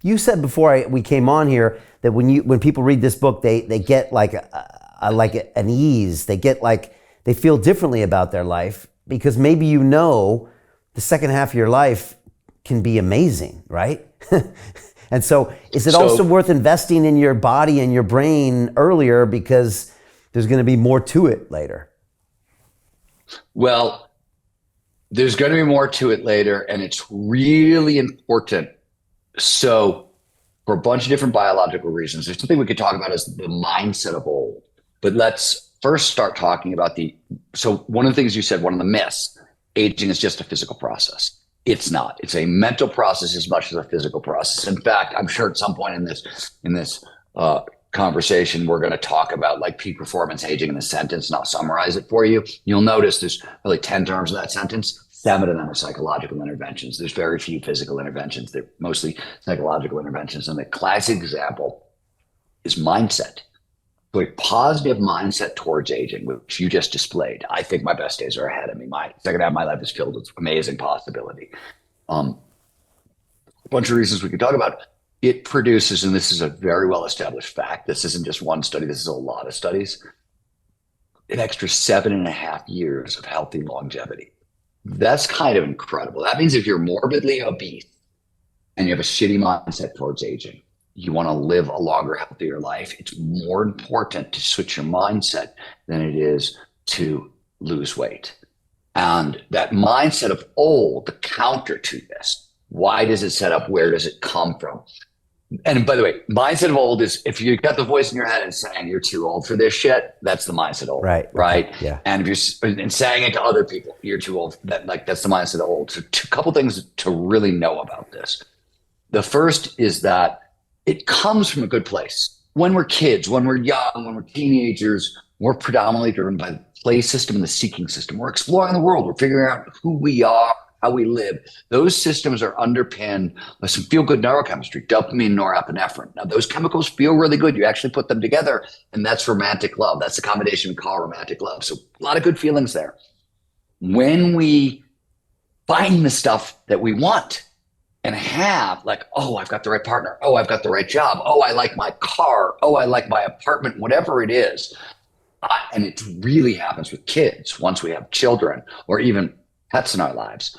You said before we came on here that when people read this book, they get like an ease. They get like they feel differently about their life because maybe the second half of your life can be amazing, right? And so, is it also worth investing in your body and your brain earlier because there's going to be more to it later? Well, there's going to be more to it later, and it's really important. So, for a bunch of different biological reasons, there's something we could talk about as the mindset of old. But let's first start talking about so one of the things you said, one of the myths, aging is just a physical process. It's not. It's a mental process as much as a physical process. In fact, I'm sure at some point in this conversation, we're going to talk about like peak performance aging in a sentence, and I'll summarize it for you. You'll notice there's really 10 terms in that sentence. 7 of them are psychological interventions. There's very few physical interventions. They're mostly psychological interventions. And the classic example is mindset. So a positive mindset towards aging, which you just displayed. I think my best days are ahead of me. My second half of my life is filled with amazing possibility. A bunch of reasons we could talk about. It produces, and this is a very well-established fact, this isn't just one study, this is a lot of studies, an extra 7.5 years of healthy longevity. That's kind of incredible. That means if you're morbidly obese and you have a shitty mindset towards aging, you want to live a longer, healthier life, it's more important to switch your mindset than it is to lose weight. And that mindset of old, the counter to this, why does it set up? Where does it come from? And by the way, mindset of old is if you got the voice in your head and saying you're too old for this shit, that's the mindset of old, right? Yeah. And if you're saying it to other people, you're too old. That's the mindset of old. So a couple things to really know about this. The first is that it comes from a good place. When we're kids, when we're young, when we're teenagers, we're predominantly driven by the play system and the seeking system. We're exploring the world. We're figuring out who we are, how we live. Those systems are underpinned by some feel-good neurochemistry, dopamine, norepinephrine. Now, those chemicals feel really good. You actually put them together, and that's romantic love. That's the combination we call romantic love. So a lot of good feelings there. When we find the stuff that we want and have, like, oh, I've got the right partner. Oh, I've got the right job. Oh, I like my car. Oh, I like my apartment, whatever it is. And it really happens with kids once we have children or even pets in our lives.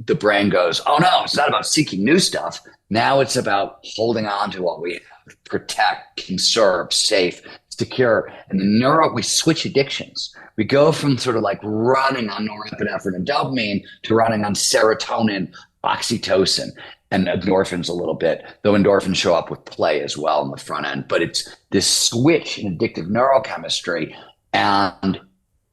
The brain goes, oh no, it's not about seeking new stuff. Now it's about holding on to what we have, protect, conserve, safe, secure. And we switch addictions. We go from sort of like running on norepinephrine and dopamine to running on serotonin, oxytocin, and endorphins a little bit, though endorphins show up with play as well on the front end. But it's this switch in addictive neurochemistry. And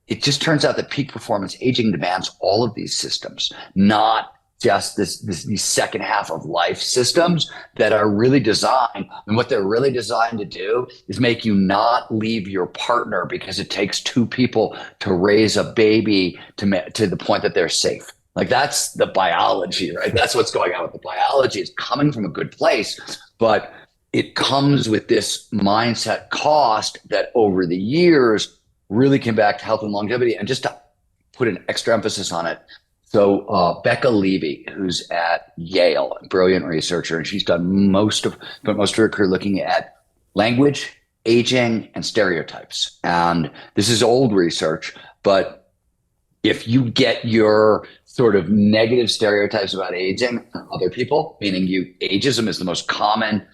it just turns out that peak performance aging demands all of these systems, not just these second half of life systems that are really designed. And what they're really designed to do is make you not leave your partner because it takes 2 people to raise a baby to the point that they're safe. Like that's the biology, right? That's what's going on with the biology. It's coming from a good place, but it comes with this mindset cost that over the years really came back to health and longevity. And just to put an extra emphasis on it, so Becca Levy, who's at Yale, a brilliant researcher, and she's done most of her career looking at language, aging, and stereotypes. And this is old research, but if you get your sort of negative stereotypes about aging from other people, meaning ageism is the most common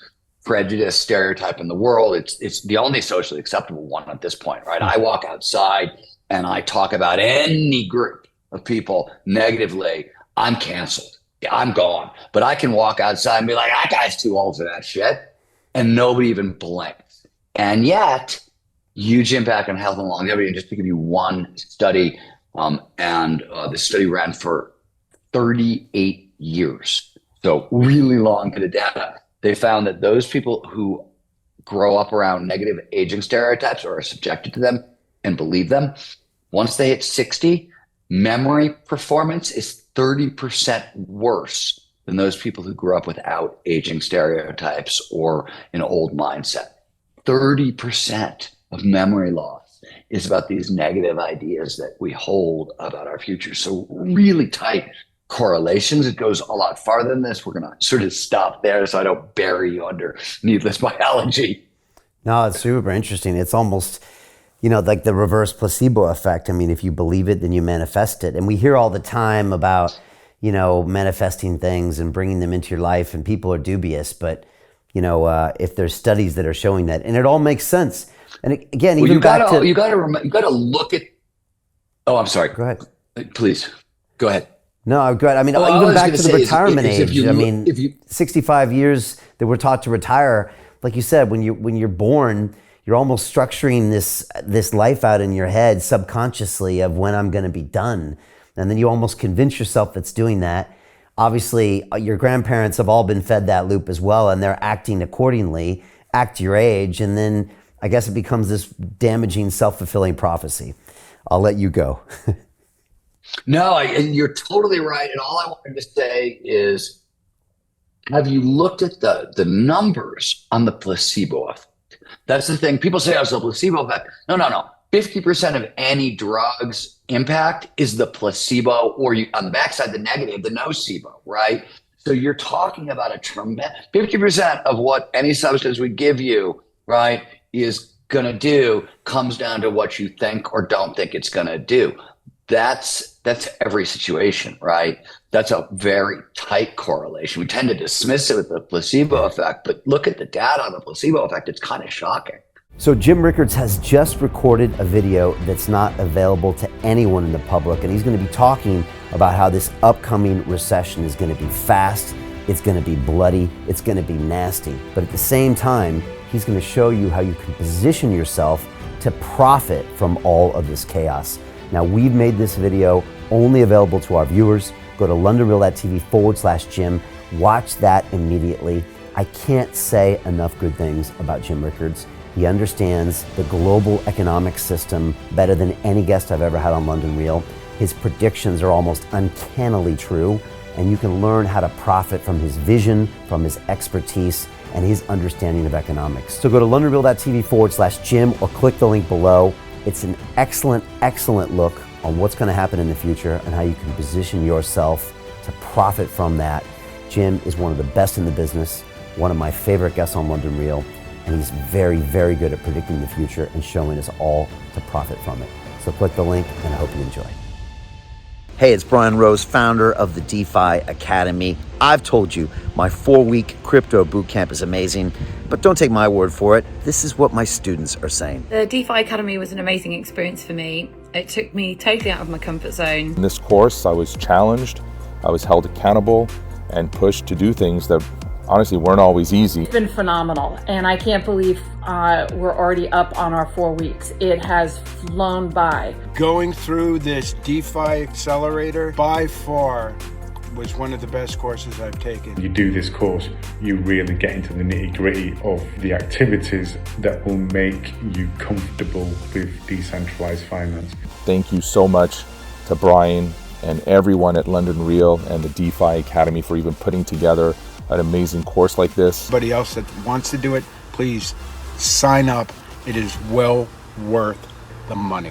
prejudice stereotype in the world. It's the only socially acceptable one at this point, right? I walk outside and I talk about any group of people negatively, I'm canceled. I'm gone. But I can walk outside and be like, that guy's too old for that shit. And nobody even blinks. And yet, huge impact on health and longevity. And just to give you one study, this study ran for 38 years. So really long bit of data. They found that those people who grow up around negative aging stereotypes or are subjected to them and believe them, once they hit 60, memory performance is 30% worse than those people who grew up without aging stereotypes or an old mindset. 30% of memory loss is about these negative ideas that we hold about our future. So really tight correlations. It goes a lot farther than this. We're going to sort of stop there so I don't bury you under needless biology. No, it's super interesting. It's almost, like the reverse placebo effect. I mean, if you believe it, then you manifest it. And we hear all the time about, manifesting things and bringing them into your life, and people are dubious. But, if there's studies that are showing that, and it all makes sense. And again, even you gotta look at. Oh, I'm sorry. Go ahead. Please go ahead. No, go ahead. I mean, even back to the retirement age. 65 years that we're taught to retire. Like you said, when you're born, you're almost structuring this life out in your head subconsciously of when I'm going to be done, and then you almost convince yourself that's doing that. Obviously, your grandparents have all been fed that loop as well, and they're acting accordingly, act your age, and then I guess it becomes this damaging self-fulfilling prophecy. I'll let you go. No, and you're totally right. And all I wanted to say is, have you looked at the numbers on the placebo effect? That's the thing. People say, oh, it's a placebo effect. No. 50% of any drug's impact is the placebo, or on the backside, the negative, the nocebo, right? So you're talking about a tremendous 50% of what any substance we give you, right, is going to do comes down to what you think or don't think it's going to do. That's every situation, right? That's a very tight correlation. We tend to dismiss it with the placebo effect, but look at the data on the placebo effect. It's kind of shocking. So Jim Rickards has just recorded a video that's not available to anyone in the public, and he's going to be talking about how this upcoming recession is going to be fast, it's going to be bloody, it's going to be nasty. But at the same time, he's going to show you how you can position yourself to profit from all of this chaos. Now, we've made this video only available to our viewers. Go to londonreal.tv/Jim. Watch that immediately. I can't say enough good things about Jim Rickards. He understands the global economic system better than any guest I've ever had on London Real. His predictions are almost uncannily true, and you can learn how to profit from his vision, from his expertise, and his understanding of economics. So go to londonreal.tv/Jim or click the link below. It's an excellent, excellent look on what's going to happen in the future and how you can position yourself to profit from that. Jim is one of the best in the business, one of my favorite guests on London Real, and he's very, very good at predicting the future and showing us all to profit from it. So click the link, and I hope you enjoy. Hey, it's Brian Rose, founder of the DeFi Academy. I've told you my 4-week crypto bootcamp is amazing, but don't take my word for it. This is what my students are saying. The DeFi Academy was an amazing experience for me. It took me totally out of my comfort zone. In this course, I was challenged, I was held accountable, and pushed to do things that honestly weren't always easy. It's been phenomenal, and I can't believe we're already up on our 4 weeks. It has flown by. Going through this DeFi accelerator by far was one of the best courses I've taken. You do this course, you really get into the nitty-gritty of the activities that will make you comfortable with decentralized finance. Thank you so much to Brian and everyone at London Real and the DeFi Academy for even putting together an amazing course like this. Anybody else that wants to do it, please sign up. It is well worth the money.